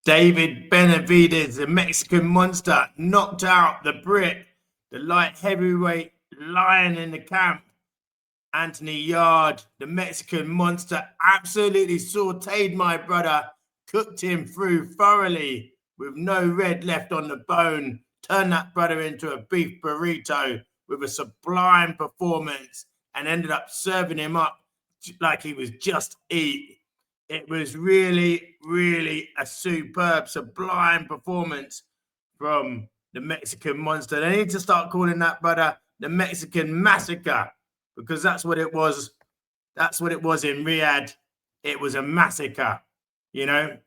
David Benavidez, the Mexican monster, knocked out the Brit, the light heavyweight lion in the camp. Anthony Yarde, the Mexican monster, absolutely sauteed my brother, cooked him through thoroughly with no red left on the bone, turned that brother into a beef burrito with a sublime performance and ended up serving him up like he was just eat. It was really, really a superb, sublime performance from the Mexican monster. They need to start calling that brother the Mexican massacre, because that's what it was. That's what it was in Riyadh. It was a massacre, you know.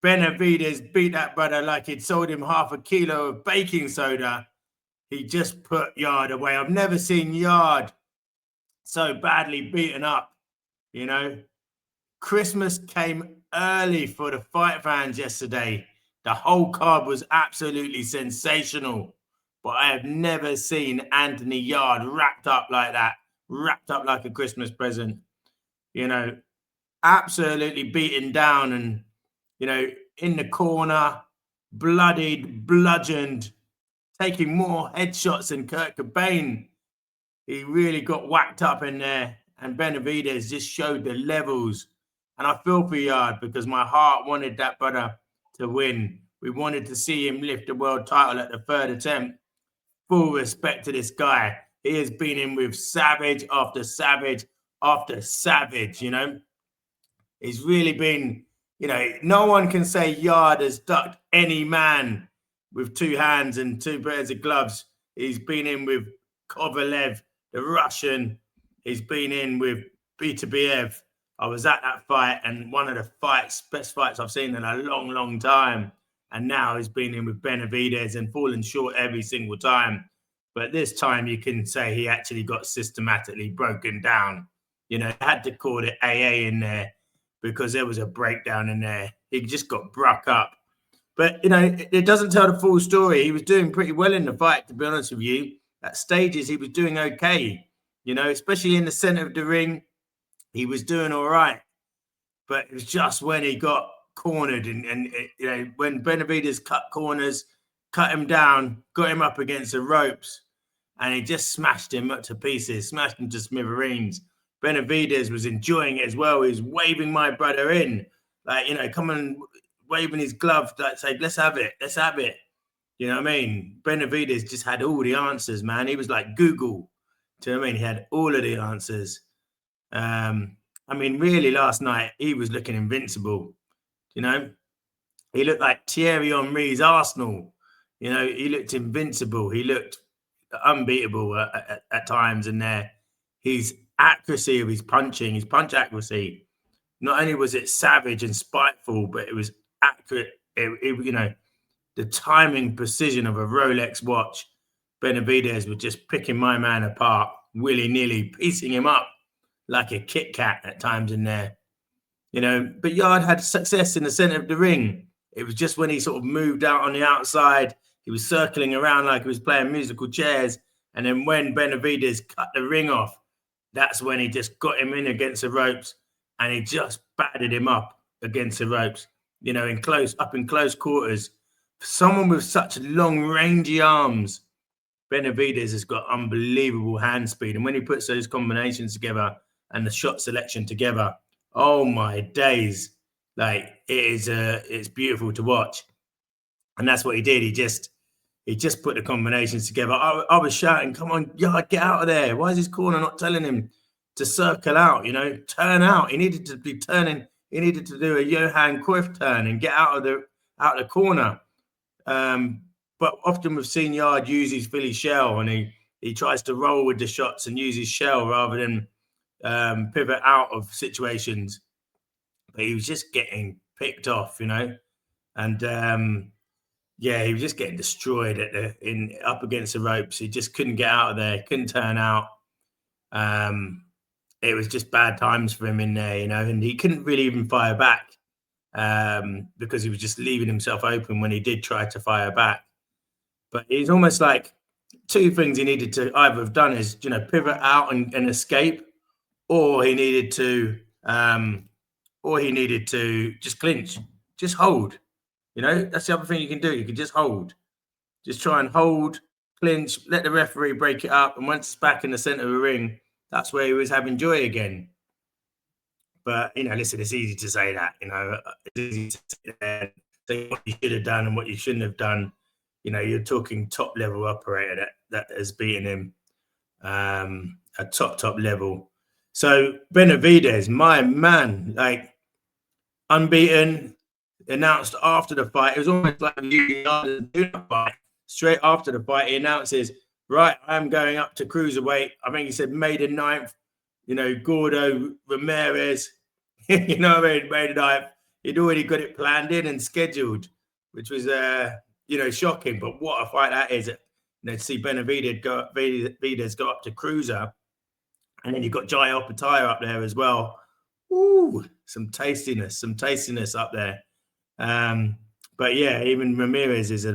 Benavidez beat that brother like he'd sold him half a kilo of baking soda. He just put Yarde away. I've never seen Yarde so badly beaten up, you know. Christmas came early for the fight fans yesterday. The whole card was absolutely sensational. But I have never seen Anthony Yarde wrapped up like that, wrapped up like a Christmas present. You know, absolutely beaten down and, you know, in the corner, bloodied, bludgeoned, taking more headshots than Kurt Cobain. He really got whacked up in there. And Benavidez just showed the levels. And I feel for Yarde because my heart wanted that brother to win. We wanted to see him lift the world title at the third attempt. Full respect to this guy. He has been in with savage after savage after savage, you know. He's really been, you know, no one can say Yarde has ducked any man with two hands and two pairs of gloves. He's been in with Kovalev, the Russian. He's been in with Benavidez. I was at that fight, and one of the best fights I've seen in a long, long time. And now he's been in with Benavidez and fallen short every single time. But this time you can say he actually got systematically broken down. You know, had to call it AA in there because there was a breakdown in there. He just got bruck up. But, you know, it doesn't tell the full story. He was doing pretty well in the fight, to be honest with you. At stages, he was doing okay, you know, especially in the center of the ring. He was doing all right. But it was just when he got cornered and you know, when Benavidez cut corners, cut him down, got him up against the ropes, and he just smashed him up to pieces, smashed him to smithereens. Benavidez was enjoying it as well. He was waving my brother in, like, you know, coming, waving his glove, like, say, let's have it, let's have it. You know what I mean? Benavidez just had all the answers, man. He was like Google. Do you know what I mean? He had all of the answers. I mean, really, last night, he was looking invincible. You know, he looked like Thierry Henry's Arsenal. You know, he looked invincible. He looked unbeatable at times in there. His accuracy of his punching, his punch accuracy, not only was it savage and spiteful, but it was accurate. You know, the timing precision of a Rolex watch. Benavidez was just picking my man apart willy-nilly, piecing him up like a Kit Kat at times in there. You know, but Yarde had success in the center of the ring. It was just when he sort of moved out on the outside, he was circling around like he was playing musical chairs. And then when Benavidez cut the ring off, that's when he just got him in against the ropes and he just battered him up against the ropes, you know, up in close quarters. For someone with such long, rangy arms, Benavidez has got unbelievable hand speed. And when he puts those combinations together and the shot selection together, oh my days, like it's beautiful to watch. And that's what he did. He just put the combinations together. I was shouting, come on, Yarde, get out of there. Why is his corner not telling him to circle out, you know, turn out? He needed to be turning. He needed to do a Johan Cruyff turn and get out of the corner. But often we've seen Yarde use his Philly shell, and he tries to roll with the shots and use his shell rather than pivot out of situations. But he was just getting picked off, you know, and yeah, he was just getting destroyed up against the ropes. He just couldn't get out of there, couldn't turn out. It was just bad times for him in there, you know, and he couldn't really even fire back because he was just leaving himself open when he did try to fire back. But it's almost like two things he needed to either have done is, you know, pivot out and escape, or he needed to just clinch, just hold. You know, that's the other thing you can do. You can just hold. Just try and hold, clinch, let the referee break it up. And once it's back in the center of the ring, that's where he was having joy again. But, you know, listen, it's easy to say that, you know, it's easy to sit there and say what you should have done and what you shouldn't have done. You know, you're talking top level operator that has beaten him at top level. So Benavidez, my man, like unbeaten, announced after the fight. It was almost like doing the fight. Straight after the fight, he announces, right, I'm going up to cruiserweight. I think he said May the 9th. You know, Gordo, Ramirez, you know what I mean? May the 9th. He'd already got it planned in and scheduled, which was, you know, shocking. But what a fight that is. You know, to see Benavidez go up to cruiser. And then you've got Jai Opetaia up there as well. Ooh, some tastiness up there. But yeah, even Ramirez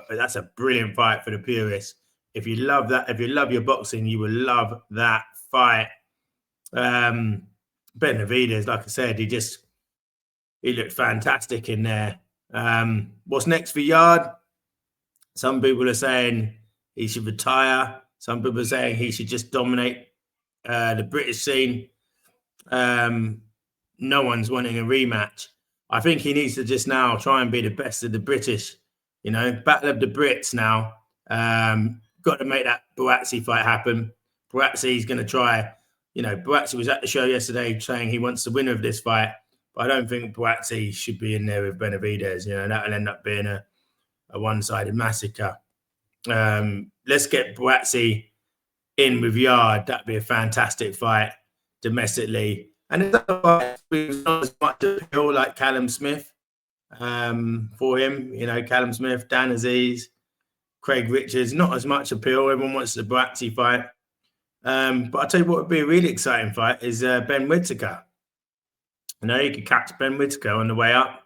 that's a brilliant fight for the purists. If you love that, if you love your boxing, you will love that fight. Benavidez, like I said, he looked fantastic in there. What's next for Yarde? Some people are saying he should retire. Some people are saying he should just dominate the British scene. No one's wanting a rematch. I think he needs to just now try and be the best of the British, you know, battle of the Brits now. Got to make that Buatsi fight happen. Buatsi's going to try, you know, Buatsi was at the show yesterday saying he wants the winner of this fight, but I don't think Buatsi should be in there with Benavidez. You know, that'll end up being a one-sided massacre. Let's get Buatsi in with Yarde. That'd be a fantastic fight domestically. And it's not as much appeal like Callum Smith for him. You know, Callum Smith, Dan Aziz, Craig Richards, not as much appeal. Everyone wants the Buatsi fight. But I'll tell you what would be a really exciting fight is Ben Whittaker. You know, you could catch Ben Whittaker on the way up.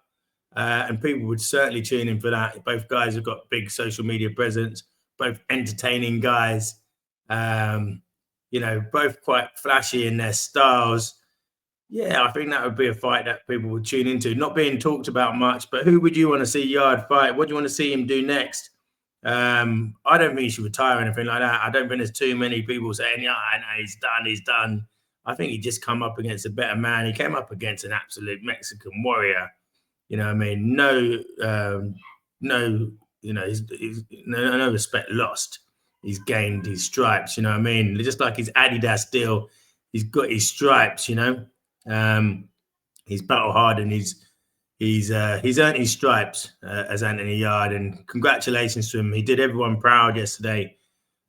And people would certainly tune in for that. Both guys have got big social media presence, both entertaining guys. You know, both quite flashy in their styles. Yeah, I think that would be a fight that people would tune into. Not being talked about much, but who would you want to see Yarde fight? What do you want to see him do next? I don't think he should retire or anything like that. I don't think there's too many people saying, yeah, I know he's done. I think he just come up against a better man. He came up against an absolute Mexican warrior. You know what I mean? No, you know, he's no respect lost. He's gained his stripes, you know what I mean? Just like his Adidas deal, he's got his stripes, you know? He's battle hard and he's earned his stripes as Anthony Yarde, and congratulations to him. He did everyone proud yesterday.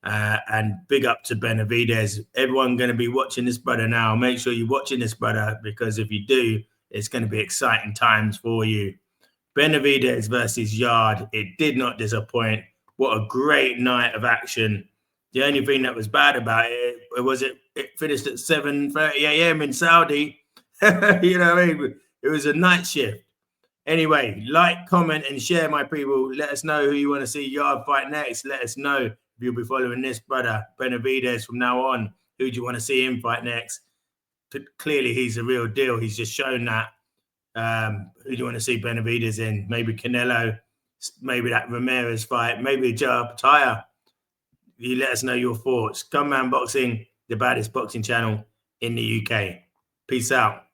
And big up to Benavidez. Everyone going to be watching this brother now. Make sure you're watching this brother, because if you do, it's going to be exciting times for you. Benavidez versus Yarde. It did not disappoint. What a great night of action. The only thing that was bad about it was it finished at 7:30 a.m. in Saudi. You know what I mean? It was a night shift. Anyway, like, comment, and share, my people. Let us know who you want to see Yarde fight next. Let us know if you'll be following this brother, Benavidez, from now on. Who do you want to see him fight next? Clearly, he's a real deal. He's just shown that. Who do you want to see Benavidez in? Maybe Canelo, maybe that Ramirez fight, maybe Jai Opetaia. You let us know your thoughts. Gunman Boxing, the baddest boxing channel in the UK. Peace out.